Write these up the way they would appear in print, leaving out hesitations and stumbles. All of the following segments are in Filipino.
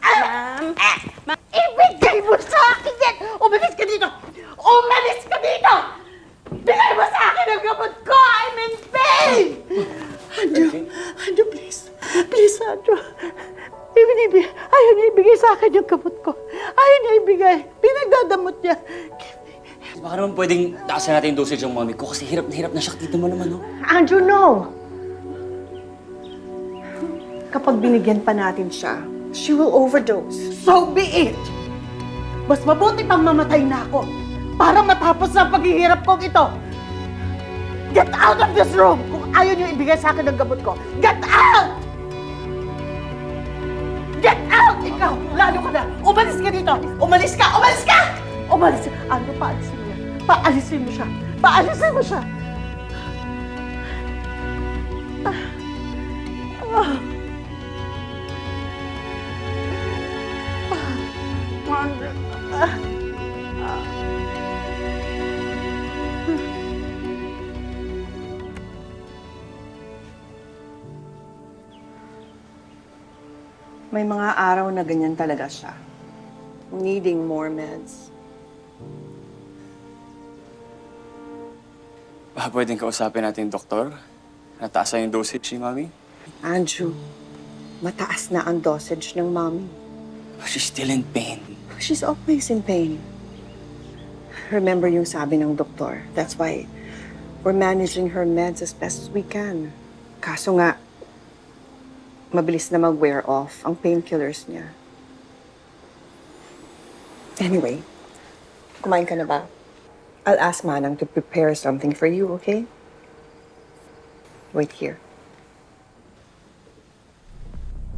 Ma'am. Ibigay mo sa akin yan! Umalis ka dito! Umalis ka dito! Bigay mo sa akin ang gamot ko! I'm in pain! Andrew, please. Please, Andrew. Ayaw niya ibigay sa akin yung gamot ko. Ayaw niya ibigay. Pinagdadamot niya. Baka naman pwedeng taasan natin yung dosage ng mami ko kasi hirap na siya. Kita mo naman, no? Andrew, no! Kapag binigyan pa natin siya, she will overdose. So be it! Mas mabuti pang mamatay na ako para matapos ang paghihirap kong ito. Get out of this room! Kung ayaw niyo ibigay sa akin ang gamot ko, get out! Get out! Ikaw, lalo ka na! Umalis ka dito! Umalis ka! Umalis ka! Umalis! Ano, paalisin mo yan? Paalisin mo siya! Paalisin mo siya! May mga araw na ganyan talaga siya. Needing more meds. Baka pwedeng kausapin natin yung doktor? Nataasan yung dosage ni mami? Andrew, mataas na ang dosage ng mommy. She's still in pain. She's always in pain. Remember yung sabi ng doktor. That's why we're managing her meds as best as we can. Kaso nga, mabilis na mag-wear off ang painkillers niya. Anyway, kumain ka na ba? I'll ask Manang to prepare something for you, okay? Wait here.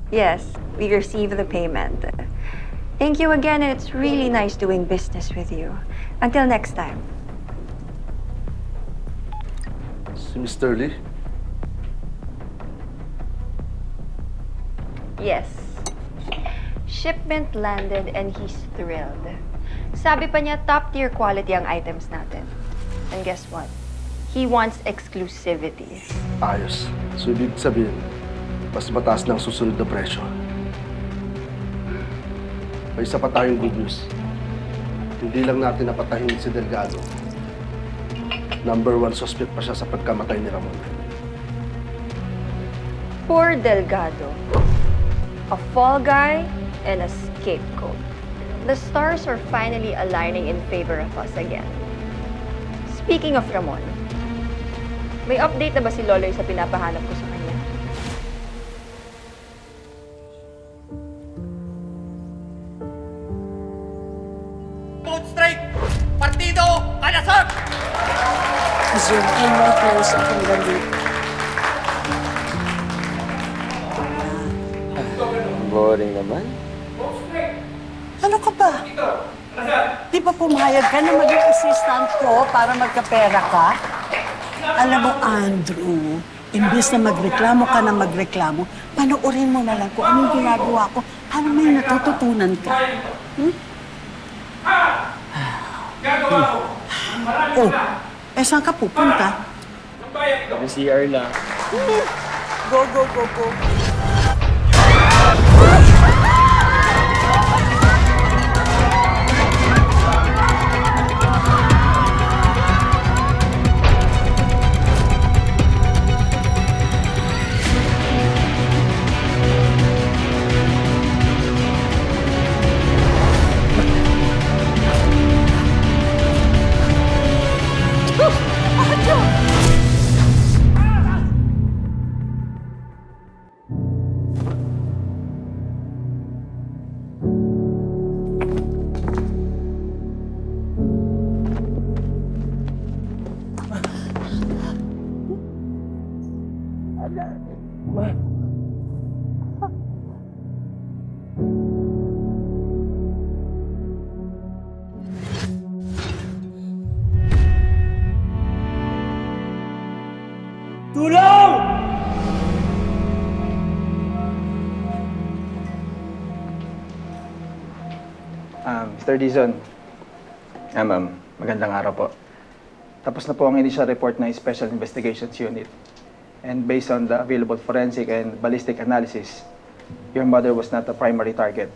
Yes, we received the payment. Thank you again, and it's really nice doing business with you. Until next time. Si Mr. Lee? Yes. Shipment landed and he's thrilled. Sabi pa niya top-tier quality ang items natin. And guess what? He wants exclusivity. Ayos. So, ibig sabihin, mas mataas ng susunod na presyo. May isa pa tayong good news. Hindi lang natin napatahin si Delgado. #1 suspect pa siya sa pagkamatay ni Ramon. Poor Delgado. A fall guy and a scapegoat. The stars are finally aligning in favor of us again. Speaking of Ramon, may update na ba si Loloy sa pinapahanap ko sa kanya? Food strike! Partido! Kanasag! Zoom in my close at ang gabi. Boring naman. Ano ka ba? Di ba pumayag ka na maging assistant ko para magkapera ka? Alam mo, Andrew, imbes na magreklamo ka na magreklamo, panoorin mo na lang kung anong ginagawa ko para may natututunan ka. Oh, saan ka pupunta? Yung CR lang. Go, go, go, go. Mr. Dizon. Ma'am, magandang araw po. Tapos na po ang initial report ng Special Investigations Unit. And based on the available forensic and ballistic analysis, your mother was not the primary target.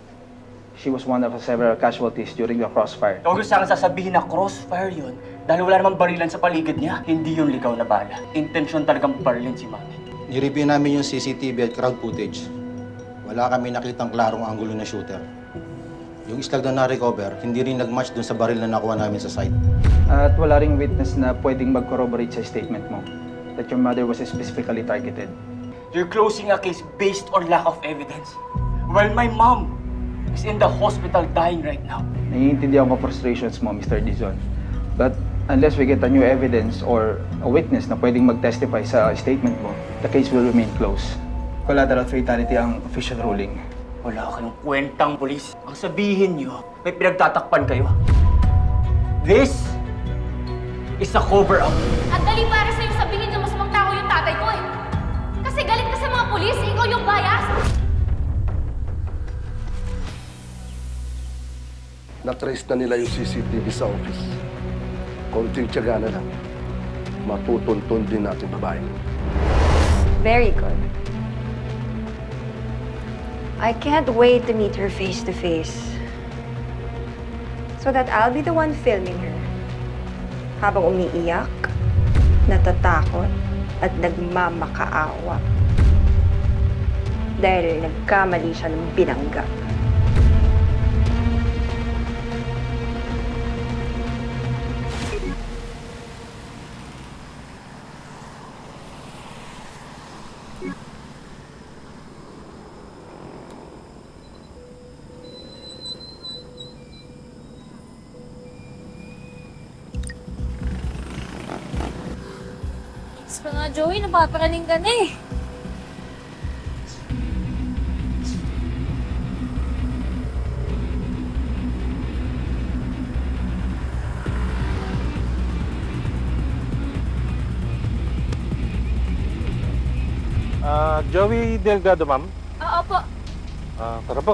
She was one of several casualties during the crossfire. Huwag sa akin sasabihin na crossfire yun dahil wala namang barilan sa paligid niya. Hindi yung ligaw na bala. Intensyon talagang barilin si Mami. Nireview namin yung CCTV at crowd footage. Wala kami nakitang klarong anggulo na shooter. Yung islag na na-recover, hindi rin nag-match dun sa baril na nakuha namin sa site. At wala ring witness na pwedeng mag-corroborate sa statement mo that your mother was specifically targeted. You're closing a case based on lack of evidence. While my mom is in the hospital dying right now. Naiintindihan ko frustrations mo, Mr. Dizon. But unless we get a new evidence or a witness na pwedeng mag-testify sa statement mo, the case will remain closed. Collateral fatality ang official ruling. Wala kayong kwentang polis. Ang sabihin niyo, may pinagtatakpan kayo. This is a cover-up. At dali para sa'yo sabihin na masamang tao yung tatay ko eh. Kasi galit ka sa mga pulis, ikaw yung bias. Na-trace na nila yung CCTV sa office. Konting tiyaga na lang. Matutuntun din natin babae. Very good. I can't wait to meet her face to face. So that I'll be the one filming her. Habang umiiyak, natatakot, at nagmamakaawa. Dahil nagkamali siya ng binangga. Mas pa nga, Joey, napaparaning ka na eh. Joey Delgado, ma'am. Oo po. Tara po.